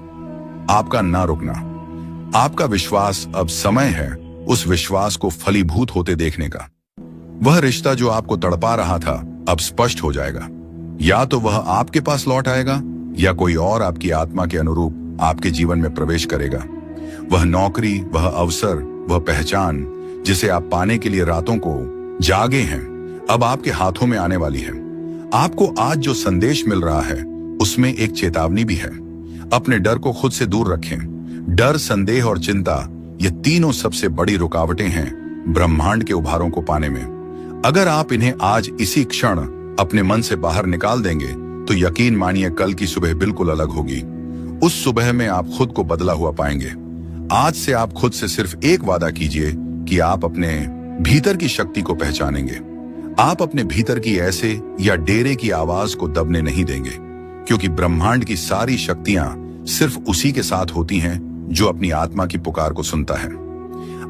आपका ना रुकना। आपका विश्वास, अब समय है उस विश्वास को फलीभूत होते देखने का। वह रिश्ता जो आपको तड़पा रहा था अब स्पष्ट हो जाएगा। या तो वह आपके पास लौट आएगा या कोई और आपकी आत्मा के अनुरूप आपके जीवन में प्रवेश करेगा। वह नौकरी, वह अवसर, वह पहचान जिसे आप पाने के लिए रातों को जागे हैं, अब आपके हाथों में आने वाली है। आपको आज जो संदेश मिल रहा है उसमें एक चेतावनी भी है। अपने डर को खुद से दूर रखें। डर, संदेह और चिंता, ये तीनों सबसे बड़ी रुकावटें हैं ब्रह्मांड के उभारों को पाने में। अगर आप इन्हें आज इसी क्षण अपने मन से बाहर निकाल देंगे तो यकीन मानिए कल की सुबह बिल्कुल अलग होगी। उस सुबह में आप खुद को बदला हुआ पाएंगे। आज से आप खुद से सिर्फ एक वादा कीजिए कि आप अपने भीतर की शक्ति को पहचानेंगे। आप अपने भीतर की ऐसे या डेरे की आवाज को दबने नहीं देंगे, क्योंकि ब्रह्मांड की सारी शक्तियां सिर्फ उसी के साथ होती हैं जो अपनी आत्मा की पुकार को सुनता है।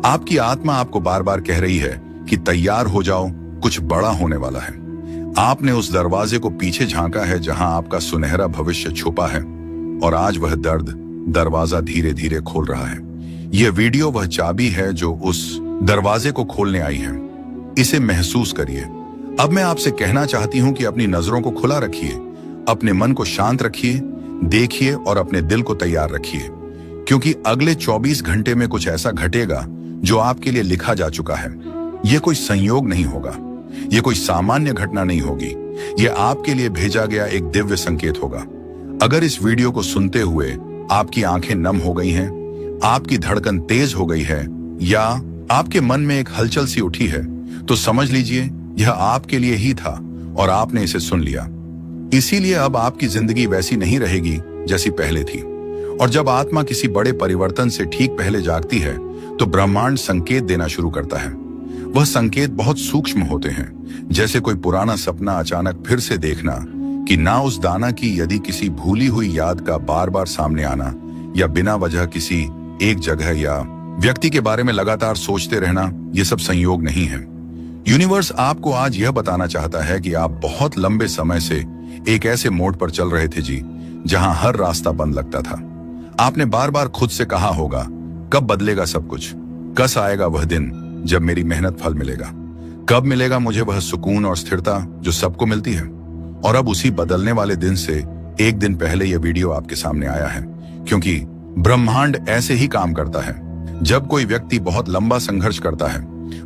आपकी आत्मा आपको बार बार कह रही है कि तैयार हो जाओ, कुछ बड़ा होने वाला है। आपने उस दरवाजे को पीछे झांका है जहां आपका सुनहरा भविष्य छुपा है, और आज वह दरवाजा धीरे धीरे खोल रहा है। यह वीडियो वह चाबी है जो उस दरवाजे को खोलने आई है। इसे महसूस करिए। अब मैं आपसे कहना चाहती हूं कि अपनी नजरों को खुला रखिए, अपने मन को शांत रखिए, देखिए और अपने दिल को तैयार रखिए, क्योंकि अगले 24 घंटे में कुछ ऐसा घटेगा जो आपके लिए लिखा जा चुका है। यह कोई संयोग नहीं होगा, यह कोई सामान्य घटना नहीं होगी, यह आपके लिए भेजा गया एक दिव्य संकेत होगा। अगर इस वीडियो को सुनते हुए आपकी आंखें नम हो गई हैं, आपकी धड़कन तेज हो गई है, या आपके मन में एक हलचल सी उठी है, तो समझ लीजिए यह आपके लिए ही था और आपने इसे सुन लिया। इसीलिए अब आपकी जिंदगी वैसी नहीं रहेगी जैसी पहले थी। और जब आत्मा किसी बड़े परिवर्तन से ठीक पहले जागती है तो ब्रह्मांड संकेत देना शुरू करता है। वह संकेत बहुत सूक्ष्म होते हैं, जैसे कोई पुराना सपना अचानक फिर से देखना, कि ना उस दाना की यदि किसी भूली हुई याद का बार बार सामने आना, या बिना वजह किसी एक जगह या व्यक्ति के बारे में लगातार सोचते रहना। यह सब संयोग नहीं है। यूनिवर्स आपको आज यह बताना चाहता है कि आप बहुत लंबे समय से एक ऐसे मोड़ पर चल रहे थे जहां हर रास्ता बंद लगता था। आपने बार बार खुद से कहा होगा, कब बदलेगा सब कुछ, कस आएगा वह दिन जब मेरी मेहनत फल मिलेगा, कब मिलेगा मुझे वह सुकून और स्थिरता जो सबको मिलती है। और अब उसी बदलने वाले दिन से एक दिन पहले यह वीडियो आपके सामने आया है, क्योंकि ब्रह्मांड ऐसे ही काम करता है। जब कोई व्यक्ति बहुत लंबा संघर्ष करता है,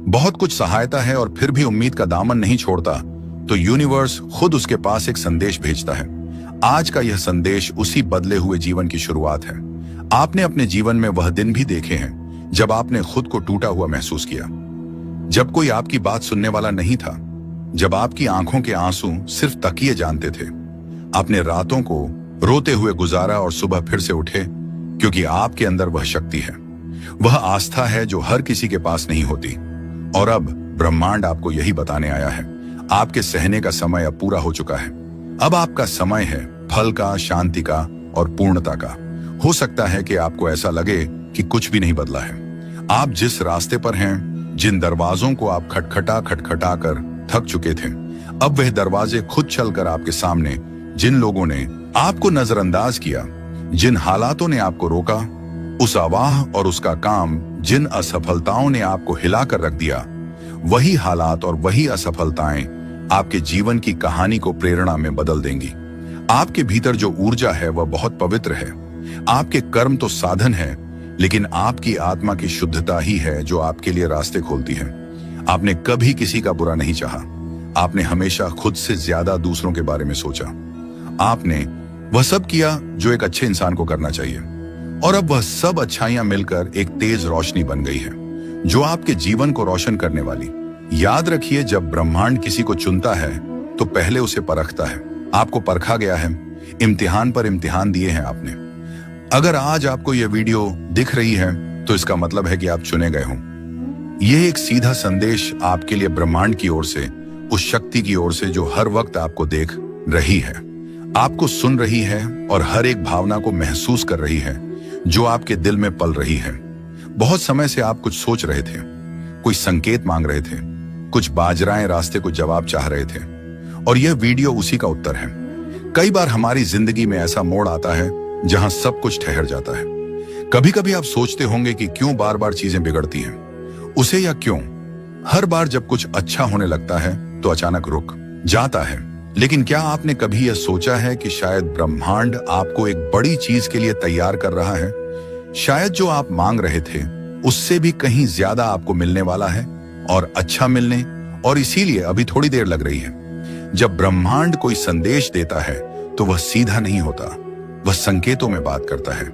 बहुत कुछ सहायता है और फिर भी उम्मीद का दामन नहीं छोड़ता, तो यूनिवर्स खुद उसके पास एक संदेश भेजता है। आज का यह संदेश उसी बदले हुए जीवन की शुरुआत है। आपने अपने जीवन में वह दिन भी देखे हैं जब आपने खुद को टूटा हुआ महसूस किया, जब कोई आपकी बात सुनने वाला नहीं था, जब आपकी आंखों के आंसू सिर्फ तकिए जानते थे। आपने रातों को रोते हुए गुजारा और सुबह फिर से उठे, क्योंकि आपके अंदर वह शक्ति है, वह आस्था है जो हर किसी के पास नहीं होती। और अब ब्रह्मांड आपको यही बताने आया है, आपके सहने का समय अब पूरा हो चुका है। अब आपका समय है फल का, शांति का और पूर्णता का। हो सकता है कि आपको ऐसा लगे कि कुछ भी नहीं बदला है। आप जिस रास्ते पर हैं, जिन दरवाजों को आप खटखटा कर थक चुके थे, अब वह दरवाजे खुद चलकर आपके सामने, जिन लोगों ने आपको नजरअंदाज किया, जिन हालातों ने आपको रोका, उस आवाह और उसका काम, जिन असफलताओं ने आपको हिलाकर रख दिया, वही हालात और वही असफलताएं आपके जीवन की कहानी को प्रेरणा में बदल देंगी। आपके भीतर जो ऊर्जा है वह बहुत पवित्र है। आपके कर्म तो साधन है, लेकिन आपकी आत्मा की शुद्धता ही है जो आपके लिए रास्ते खोलती है। आपने कभी किसी का बुरा नहीं चाहा, आपने हमेशा खुद से ज्यादा दूसरों के बारे में सोचा। आपने वह सब किया जो एक अच्छे इंसान को करना चाहिए, और अब वह सब अच्छाइयां मिलकर एक तेज रोशनी बन गई है जो आपके जीवन को रोशन करने वाली। याद रखिए, जब ब्रह्मांड किसी को चुनता है तो पहले उसे परखता है। आपको परखा गया है, इम्तिहान पर इम्तिहान दिए हैं आपने। अगर आज आपको यह वीडियो दिख रही है तो इसका मतलब है कि आप चुने गए हों। यह एक सीधा संदेश आपके लिए ब्रह्मांड की ओर से, उस शक्ति की ओर से जो हर वक्त आपको देख रही है, आपको सुन रही है और हर एक भावना को महसूस कर रही है जो आपके दिल में पल रही है। बहुत समय से आप कुछ सोच रहे थे, कोई संकेत मांग रहे थे, कुछ बाजराएं रास्ते को जवाब चाह रहे थे, और यह वीडियो उसी का उत्तर है। कई बार हमारी जिंदगी में ऐसा मोड़ आता है जहां सब कुछ ठहर जाता है। कभी कभी आप सोचते होंगे कि क्यों बार बार चीजें बिगड़ती हैं, उसे या क्यों हर बार जब कुछ अच्छा होने लगता है तो अचानक रुक जाता है। लेकिन क्या आपने कभी यह सोचा है कि शायद ब्रह्मांड आपको एक बड़ी चीज के लिए तैयार कर रहा है? शायद जो आप मांग रहे थे उससे भी कहीं ज्यादा आपको मिलने वाला है, और अच्छा मिलने, और इसीलिए अभी थोड़ी देर लग रही है। जब ब्रह्मांड कोई संदेश देता है तो वह सीधा नहीं होता, वह संकेतों में बात करता है।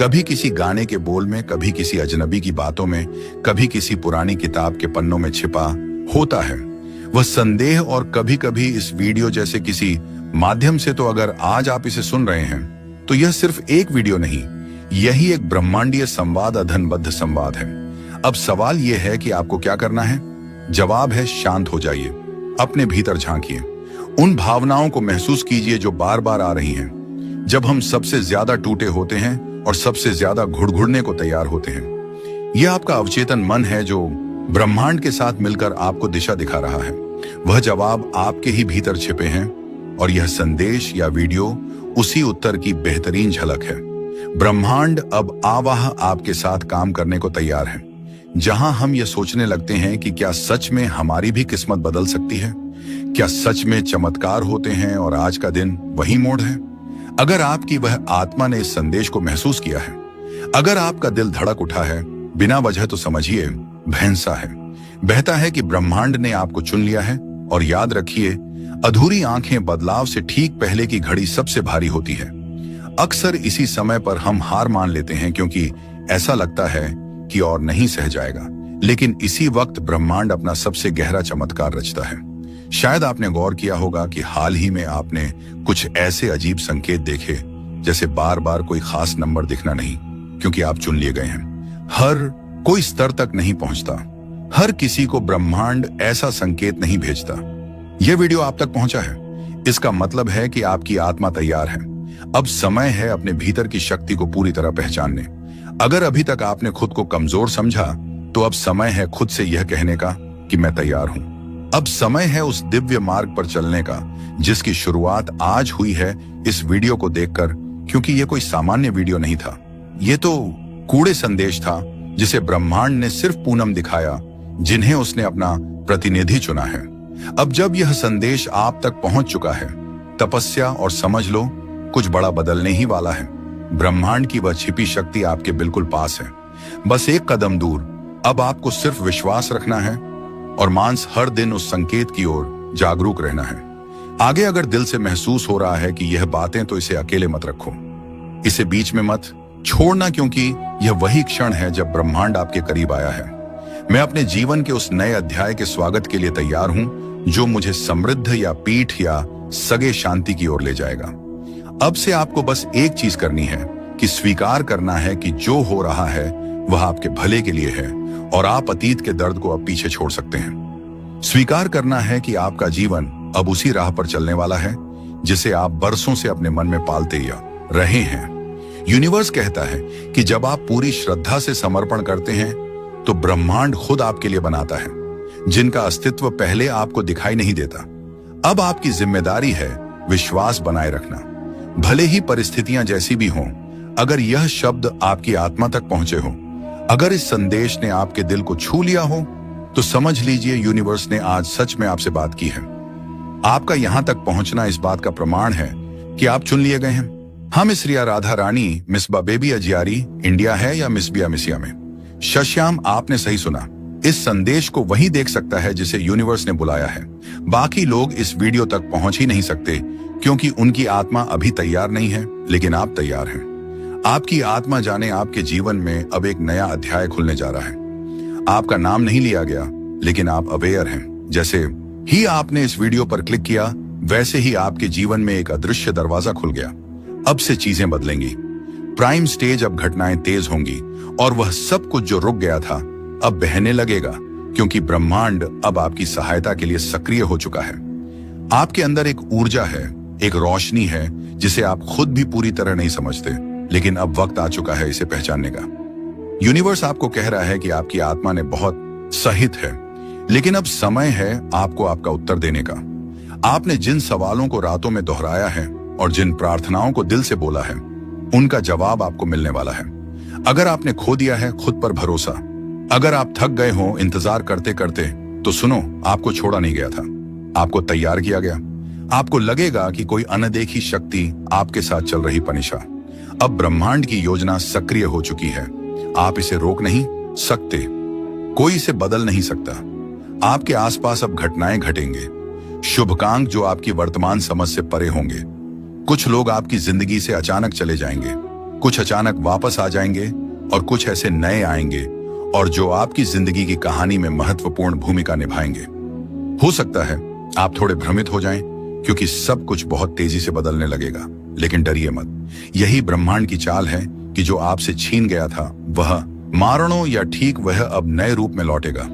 कभी किसी गाने के बोल में, कभी किसी अजनबी की बातों में, कभी किसी पुरानी किताब के पन्नों में छिपा होता है वह संदेह। और कभी कभी इस वीडियो जैसे किसी माध्यम से। तो अगर आज आप इसे सुन रहे हैं तो यह सिर्फ एक वीडियो नहीं, यही एक ब्रह्मांडीय संवाद, अधनबद्ध संवाद है। अब सवाल यह है कि आपको क्या करना है? जवाब है, शांत हो जाइए, अपने भीतर झांकिए, उन भावनाओं को महसूस कीजिए जो बार बार आ रही हैं। जब हम सबसे ज्यादा टूटे होते हैं और सबसे ज्यादा घुड़घुड़ने को तैयार होते हैं। यह आपका अवचेतन मन है जो ब्रह्मांड के साथ मिलकर आपको दिशा दिखा रहा है। वह जवाब आपके ही भीतर छिपे हैं और यह संदेश या वीडियो उसी उत्तर की बेहतरीन झलक है। ब्रह्मांड अब आवाह आपके साथ काम करने को तैयार है। जहां हम यह सोचने लगते हैं कि क्या सच में हमारी भी किस्मत बदल सकती है, क्या सच में चमत्कार होते हैं और आज का दिन वही मोड़ है। अगर आपकी वह आत्मा ने इस संदेश को महसूस किया है, अगर आपका दिल धड़क उठा है बिना वजह, तो समझिए भैंसा है, बहता है कि ब्रह्मांड ने आपको चुन लिया है। और याद रखिए, अधूरी आंखें बदलाव से ठीक पहले की घड़ी सबसे भारी होती है। अक्सर इसी समय पर हम हार मान लेते हैं क्योंकि ऐसा लगता है कि और नहीं सह जाएगा, लेकिन इसी वक्त ब्रह्मांड अपना सबसे गहरा चमत्कार रचता है। शायद आपने गौर किया होगा कि हाल ही में आपने कुछ ऐसे अजीब संकेत देखे, जैसे बार बार कोई खास नंबर दिखना नहीं, क्योंकि आप चुन लिए गए हैं। हर कोई स्तर तक नहीं पहुंचता, हर किसी को ब्रह्मांड ऐसा संकेत नहीं भेजता। यह वीडियो आप तक पहुंचा है, इसका मतलब है कि आपकी आत्मा तैयार है। अब समय है अपने भीतर की शक्ति को पूरी तरह पहचानने। अगर अभी तक आपने खुद को कमजोर समझा, तो अब समय है खुद से यह कहने का कि मैं तैयार हूं। अब समय है उस दिव्य मार्ग पर चलने का जिसकी शुरुआत आज हुई है इस वीडियो को देखकर, क्योंकि यह कोई सामान्य वीडियो नहीं था। यह तो कूड़े संदेश था जिसे ब्रह्मांड ने सिर्फ पूनम दिखाया, जिन्हें उसने अपना प्रतिनिधि चुना है। अब जब यह संदेश आप तक पहुंच चुका है, तपस्या और समझ लो कुछ बड़ा बदलने ही वाला है। ब्रह्मांड की वह छिपी शक्ति आपके बिल्कुल पास है, बस एक कदम दूर। अब आपको सिर्फ विश्वास रखना है और मांस हर दिन उस संकेत की ओर जागरूक रहना है। आगे अगर दिल से महसूस हो रहा है कि यह बातें, तो इसे अकेले मत रखो, इसे बीच में मत छोड़ना, क्योंकि यह वही क्षण है जब ब्रह्मांड आपके करीब आया है। मैं अपने जीवन के उस नए अध्याय के स्वागत के लिए तैयार हूं, जो मुझे समृद्ध या पीठ या सगे शांति की ओर ले जाएगा। अब से आपको बस एक चीज करनी है कि स्वीकार करना है कि जो हो रहा है वह आपके भले के लिए है और आप अतीत के दर्द को अब पीछे छोड़ सकते हैं। स्वीकार करना है कि आपका जीवन अब उसी राह पर चलने वाला है जिसे आप बरसों से अपने मन में पालते या रहे हैं। यूनिवर्स कहता है कि जब आप पूरी श्रद्धा से समर्पण करते हैं, तो ब्रह्मांड खुद आपके लिए बनाता है, जिनका अस्तित्व पहले आपको दिखाई नहीं देता। अब आपकी जिम्मेदारी है विश्वास बनाए रखना, भले ही परिस्थितियां जैसी भी हों। अगर यह शब्द आपकी आत्मा तक पहुंचे हो, अगर इस संदेश ने आपके दिल को छू लिया हो, तो समझ लीजिए यूनिवर्स ने आज सच में आपसे बात की है। आपका यहां तक पहुंचना इस बात का प्रमाण है कि आप चुन लिए गए हैं। हाँ, मिस रिया Radha Rani, miss baby अजियारी India है या मिस बिया मिसिया में? शश्याम, आपने सही सुना। इस संदेश को वही देख सकता है जिसे यूनिवर्स ने बुलाया है। बाकी लोग इस वीडियो तक पहुंच ही नहीं सकते क्योंकि उनकी आत्मा अभी तैयार नहीं है, लेकिन आप तैयार हैं। आपकी आत्मा जाने आपके जीवन में अब एक नया अध्याय खुलने जा रहा है। आपका नाम नहीं लिया गया, लेकिन आप अवेयर हैं। जैसे ही आपने इस वीडियो पर क्लिक किया, वैसे ही आपके जीवन में एक अदृश्य दरवाजा खुल गया। अब से चीजें बदलेंगी। प्राइम स्टेज अब घटनाएं तेज होंगी और वह सब कुछ जो रुक गया था अब बहने लगेगा, क्योंकि ब्रह्मांड अब आपकी सहायता के लिए सक्रिय हो चुका है। आपके अंदर एक ऊर्जा है, एक रोशनी है जिसे आप खुद भी पूरी तरह नहीं समझते, लेकिन अब वक्त आ चुका है इसे पहचानने का। यूनिवर्स आपको कह रहा है कि आपकी आत्मा ने बहुत सहित है, लेकिन अब समय है आपको आपका उत्तर देने का। आपने जिन सवालों को रातों में दोहराया है और जिन प्रार्थनाओं को दिल से बोला है, उनका जवाब आपको मिलने वाला है। अगर आपने खो दिया है खुद पर भरोसा, अगर आप थक गए हो इंतजार करते करते, तो सुनो, आपको छोड़ा नहीं गया था, आपको तैयार किया गया। आपको लगेगा कि कोई अनदेखी शक्ति आपके साथ चल रही पनिशा। अब ब्रह्मांड की योजना सक्रिय हो चुकी है। आप इसे रोक नहीं सकते, कोई इसे बदल नहीं सकता। आपके आसपास अब घटनाएं घटेंगे, शुभकांक जो आपकी वर्तमान समझ से परे होंगे। कुछ लोग आपकी जिंदगी से अचानक चले जाएंगे, कुछ अचानक वापस आ जाएंगे और कुछ ऐसे नए आएंगे और जो आपकी जिंदगी की कहानी में महत्वपूर्ण भूमिका निभाएंगे। हो सकता है आप थोड़े भ्रमित हो जाएं, क्योंकि सब कुछ बहुत तेजी से बदलने लगेगा, लेकिन डरिए मत। यही ब्रह्मांड की चाल है कि जो आपसे छीन गया था वह मारणों या ठीक वह अब नए रूप में लौटेगा।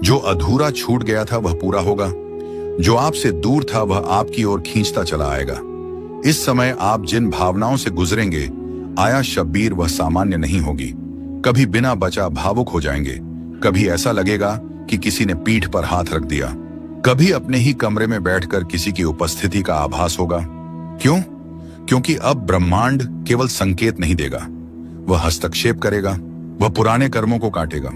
जो अधूरा छूट गया था वह पूरा होगा, जो आपसे दूर था वह आपकी ओर खींचता चला आएगा। इस समय आप जिन भावनाओं से गुजरेंगे, आया शब्बीर वह सामान्य नहीं होगी। कभी बिना बचा भावुक हो जाएंगे, कभी ऐसा लगेगा कि किसी ने पीठ पर हाथ रख दिया, कभी अपने ही कमरे में बैठकर किसी की उपस्थिति का आभास होगा। क्यों? क्योंकि अब ब्रह्मांड केवल संकेत नहीं देगा, वह हस्तक्षेप करेगा, वह पुराने कर्मों को काटेगा।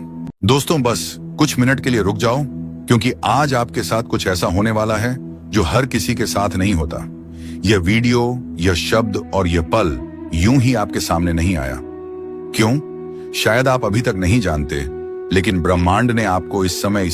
दोस्तों, बस कुछ मिनट के लिए रुक जाओ, क्योंकि आज आपके साथ कुछ ऐसा होने वाला है जो हर किसी के साथ नहीं होता। यह वीडियो, यह शब्द और यह पल यूं ही आपके सामने नहीं आया। क्यों? शायद आप अभी तक नहीं जानते, लेकिन ब्रह्मांड ने आपको इस समय